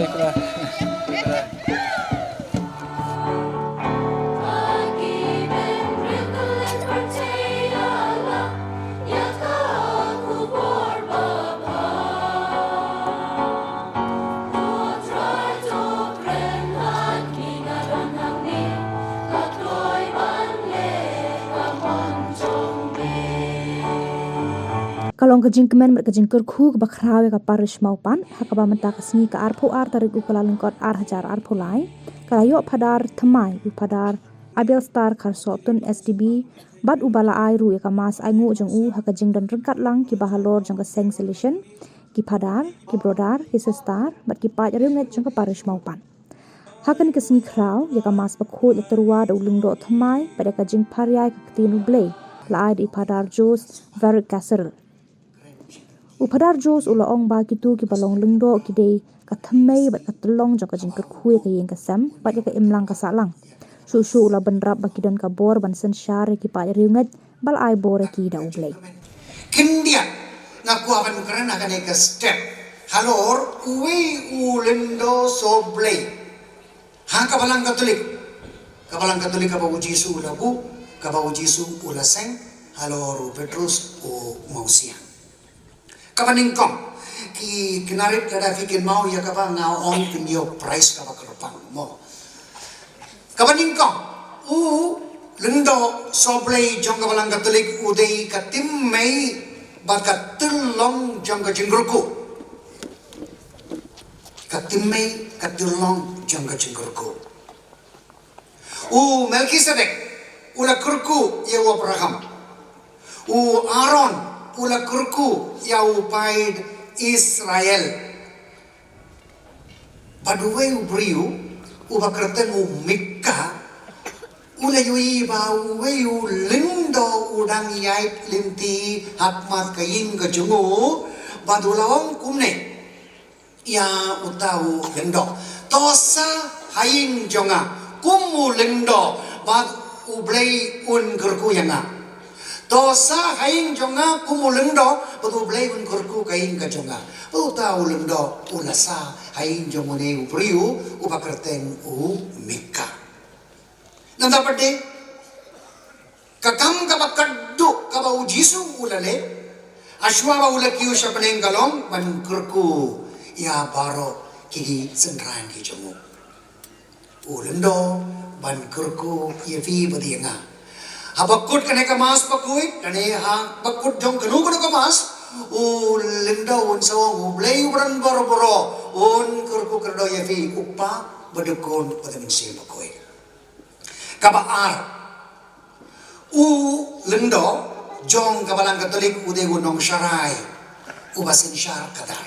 Baiklah. Kalong kajing kemen berkajing kerku ke bakrawe ke parish maupan hakaba menta kesni ke arpo ar tarik ukala lengkot ar hajar arpo lai kalayo padar temai padar abel star karsotun SDB bad ubala airu ya kamas aingu jong u hakajing dan rengkat lang ki bahalor jong ke seng solution ki padar ki brodar ki sestar bat ki paj ringet jong ke parish maupan hakan kesni kraw ya kamas bakho ya terwa da ulung do temai pada kajing paryai ke ketinu blay lai di padar jos verik kasser upadar jos ula ong ba kitu ki balong lengdo ki dei ka thamei bat ka telong jong ka jing ka khue ka yeng ka sam pat ka imlang ka salang su ula benrap ba ki don ka bor ban sen share ki pa riungat bal ai bor ki da ublei kindia na ku akan karena akan ka step halor uwe ulendo so blei ha ka balang katolik ka ba Jisu ula bu ka ba Jisu ula seng halor Petrus o mausia kapaningkong ki kinarit kada fikin mau ya kaba ngao on pinyo price kaba kerpang mo kapaningkong u lendo soblay jong kabalang katolik udai katim may bakat tulong jong ka jingruku katim may katulong jong ka jingruku u Melkisedek ula kurku ya Abraham u Aaron ula kurku yau paid Israel paduwe ubriu uba kerteng Mikka ula yui ba uwe lindo udang yait linti hakmat kayin kajungu badulawang kumne ya utau lindo tosa hayin jonga kumu lindo bad ublay un kurku yanga dosa haing jonga kumulendo patu blay un kurku kain ka jonga patu tau lendo ulasa haing jongone upriu upakerteng u Mikka nanda pade kakam kabakaddu kaba u Jisu ulale ashwa ba ulakiu shapneng galong ban kurku ya baro ki senran ki jongu ulendo ban kurku ya vi badianga habakut kane ka mas pakuit kane ha bakut jong kanu ka mas u linda un sawang u blay uran boro un kurku kerdo yefi upa badukon padamin si pakuit kabaar u lindo jong kabalang katolik ude gunong syarai ubasin syar kadar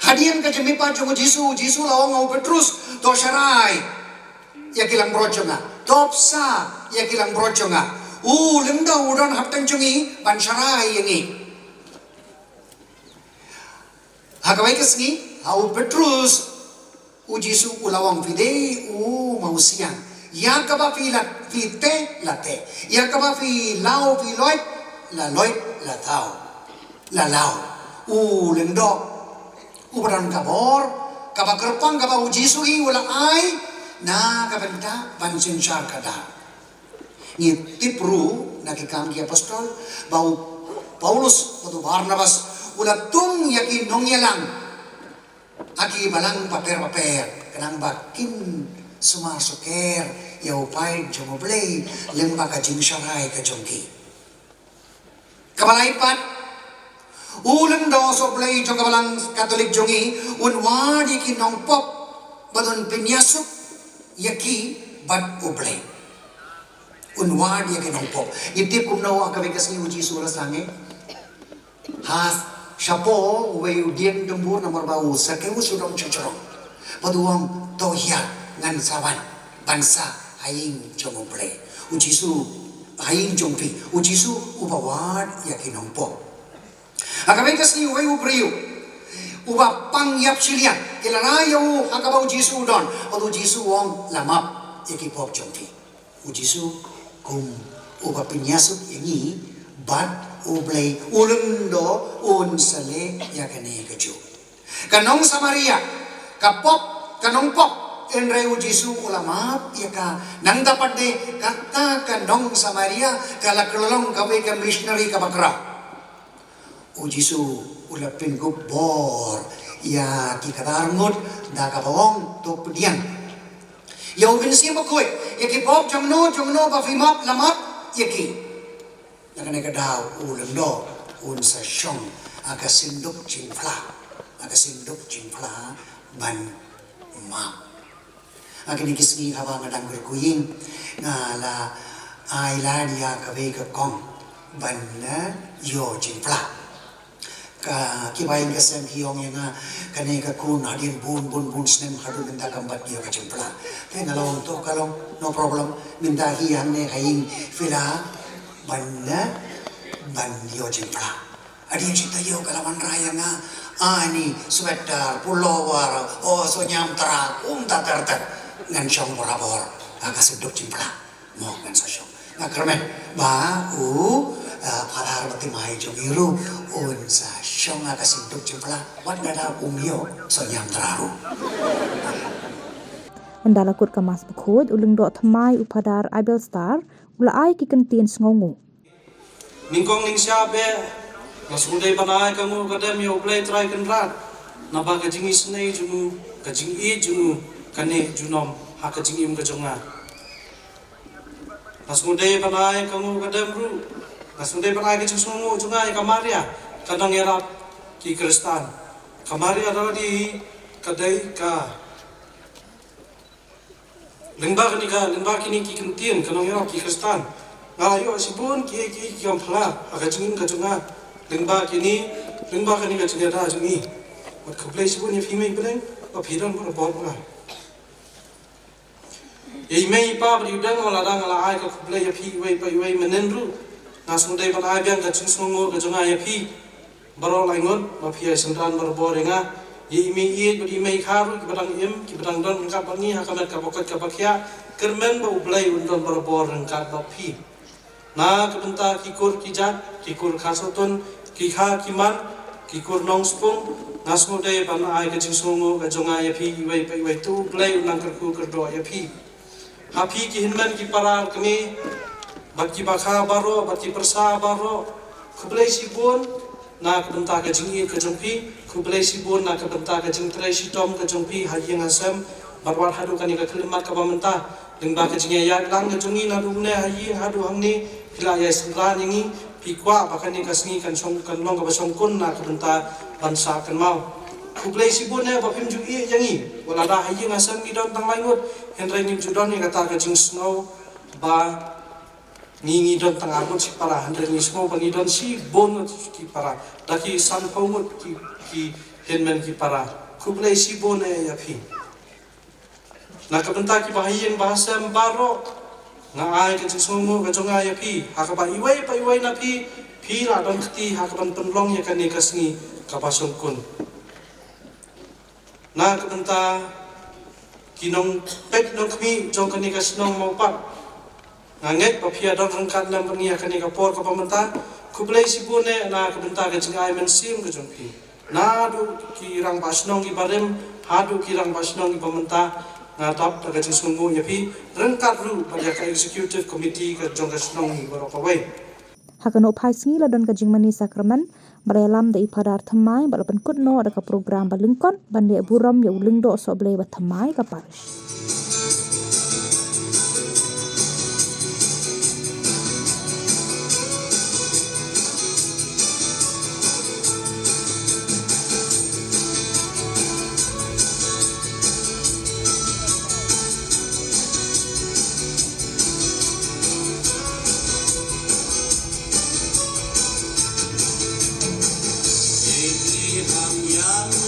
hadian ka jemipa jong Jisu lawang au Petrus to syarai ya kilang brojonga topsa ya kilang brojonga limda udan haptan jungi bansharai yangi hakawai kesni au Petrus Jisu ulawang fide mausiang ya kaba fi te late ya kaba fi lao fi loit la tau la lao lindo udan kabor kaba kerpang kaba Jisu ula ai na kabenta bansin syar kada ni tipru nakikam ki apostol bau Paulus atau Barnabas ulatung yakin nongyelang aki balang paper kanang bakin sumasuker yau pai jomoblay lemba ka jimsharai ka jongki kabalaipat ulen do soblay jong kabalang katolik jongi unwadi ki nongpop badon pinyasuk yaki bad ublay unwad yaki nongpop itip kumnawa kabigas ni Jisu rasange has shapo uwe udien dembur nomor bau sakewu sudong cucorong paduang tohya ngan sawan bansa haing jomoblay Jisu haing jongpi Jisu ubawad yaki nongpop akabigas ni uwe ubriu uba pang yap silian kilana yau hakabau Jisu don odu Jisu wong lamap yaki pop jongti Jisu kum uba pinyasuk yangi bad ublay ulendo unsale yakane kaju Kanong Samaria, kapop, kanong pop, enreu Jisu ulama, ya ka, nang dapat de, kata kanong Samaria, kalakelolong kawe ka missionary ka bakra. O Jisu ulapin ko bor, ya kikatarngot, da kabawong, to pedian. Ya ubin siya makoy, ya ki pop, jangno, bafimap, lamat, ya ki. Nakanagadaw, ulang do, unsa siyong, akasindok chingfla. Akasindok chingfla ban ma akini kisni hawa ngadang berkuing ngala aila dia kawe ke kong ban na yo chingfla ka kibain kasem hiong yang kane ka kun hadin bun snem hadu benda kambat dia ka chingfla te ngalong to kalong no problem minda hiang ne haing fila ban na ban yo chingfla adi cinta yo kalawan raya nga ani sweater pullover so nyam tara tatar ngan syong borabor aga sedok cimpla mo ngan sa syong ngakrame ba parar bati mai jogiru sa syong aga sedok cimpla wat nada umyo so nyam tararu Mandala kut kamas bukhod uling do thamai upadar Abel Star ula ai ki kentien sngongu Ningkong ning siabe Nasundai panai kamu kadam yo play try kan rat naba kajing isnei jungu kajing I jungu kane junom ha kajing im kajonga Nasundai panai kamu kadam ru Nasundai panai kajing sungu junga kamaria kadang erap ki Kristan kamaria adalah di kadai ka lembah kini ki kentien kadang erap ki Kristan ngalayo sibun ki kampla kajing im kajonga lembah kini ka cengera jungi mat khuplai sibun ye phimei beleng pa phidan bor bor nga ye mei pa bri dang ngala dang ngala ai ka khuplai ye phi wei pai wei menen ru nasundai ban ai biang ka chungsungo ka junga ye phi baro laingon ma phi sendran bor bor nga ye mei ye bri mei kharu ki badang em ki badang don ka bangi ha kamet ka bokat ka bakhya kermen ba ublai undon bor bor ka ba phi na kabenta kikur kijat kikur khasotun kikha kiman kikur nong spung nasmode ban ai ka jingsungu ka jonga ya phi wei pai wei tu play unang kerku kerdo ya phi ha phi ki hinman ki parar kami bat ki bakha baro bat ki persa baro khublai sibun na ka benta ka jingi ka jongpi khublai sibun na ka benta ka jingtrai sitom ka jongpi hajing asam barwar hadu kani ka khilmat ka bamenta lingba ka jingi ya lang ka jongi na dumne hayi hadu hamni pila ya sengran ini pikwa bakani kasngi kan song kan long ka basong kun na kabenta bansa kan mau kublai sibun ne bapim ju i yangi wala da hayi ngasam ni don tang laingut henrai ni judon ni kata ka jing snow ba ni don tang agut si para henrai ni snow ba ni don si bon ki para daki san paumut ki henmen ki para kublai sibun ne ya phi na kabenta ki bahayin bahasa baro nga ai ka chisumu ka jonga ya phi hakaba iwai pa iwai na phi la don khti hakaban penlong ya kani kasngi ka pasong kun na kabenta kinong pet nong kmi jong kani kasnong mau pat nganget pa phia don rangkat lam bani ya kani ka por ka pamenta kublai sibune na kabenta ka jingai men sim ka jong phi na du ki rang pasnong ki barem hadu ki rang pasnong ki pamenta ngatap daga jingsungu ya phi rangkat ru pada ka executive committee ka jong kasnong ni baro pawai hakano phai singi la don ka jingmani sakraman barelam da ipadar thamai balapan kutno ada ka program balungkon bande buram ya ulingdo so blai ba thamai ka parish Yang